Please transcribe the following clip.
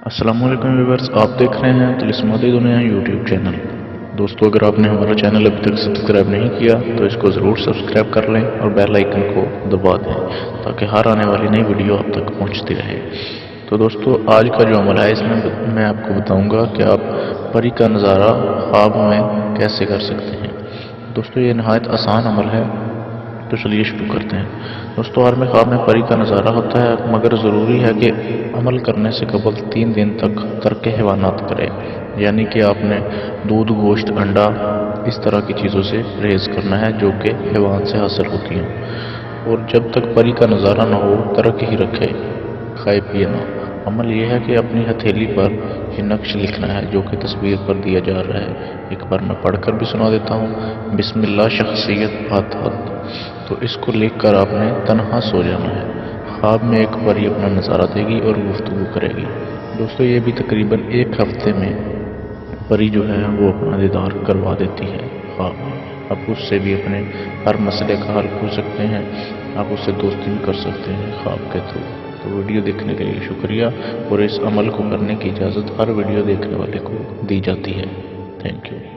अस्सलाम वालेकुम व्यूअर्स, आप देख रहे हैं तिलिस्माती दुनिया यूट्यूब चैनल। दोस्तों, अगर आपने हमारा चैनल अभी तक सब्सक्राइब नहीं किया तो इसको ज़रूर सब्सक्राइब कर लें और बेल आइकन को दबा दें ताकि हर आने वाली नई वीडियो आप तक पहुंचती रहे। तो दोस्तों, आज का जो अमल है इसमें मैं आपको बताऊंगा कि आप परी का नज़ारा ख्वाब में कैसे कर सकते हैं। दोस्तों, ये नहायत आसान अमल है, तो चलिए शुरू करते हैं। दोस्तों, हर में ख्वाब में परी का नज़ारा होता है, मगर ज़रूरी है कि अमल करने से कबल 3 दिन तक तर्क हैवानात करें, यानी कि आपने दूध, गोश्त, अंडा इस तरह की चीज़ों से परहेज़ करना है जो कि हैवान से हासिल होती हैं। और जब तक परी का नज़ारा ना हो तर्क ही रखे, खाए पिए ना। अमल यह है कि अपनी हथेली पर ये नक्श लिखना है जो कि तस्वीर पर दिया जा रहा है। एक बार मैं पढ़कर भी सुना देता हूँ। बिस्मिल्लाह शख्सियत फातहत। तो इसको लिखकर आपने तन्हा सो जाना है। ख्वाब में एक परी अपना नज़ारा देगी और गुफ्तगू करेगी। दोस्तों, ये भी तकरीबन 1 हफ्ते में परी जो है वो अपना दीदार करवा देती है ख्वाब में। आप उससे भी अपने हर मसले का हल पूछ सकते हैं, आप उससे दोस्ती भी कर सकते हैं ख्वाब के थ्रू। तो वीडियो देखने के लिए शुक्रिया, और इस अमल को करने की इजाज़त हर वीडियो देखने वाले को दी जाती है। Thank you.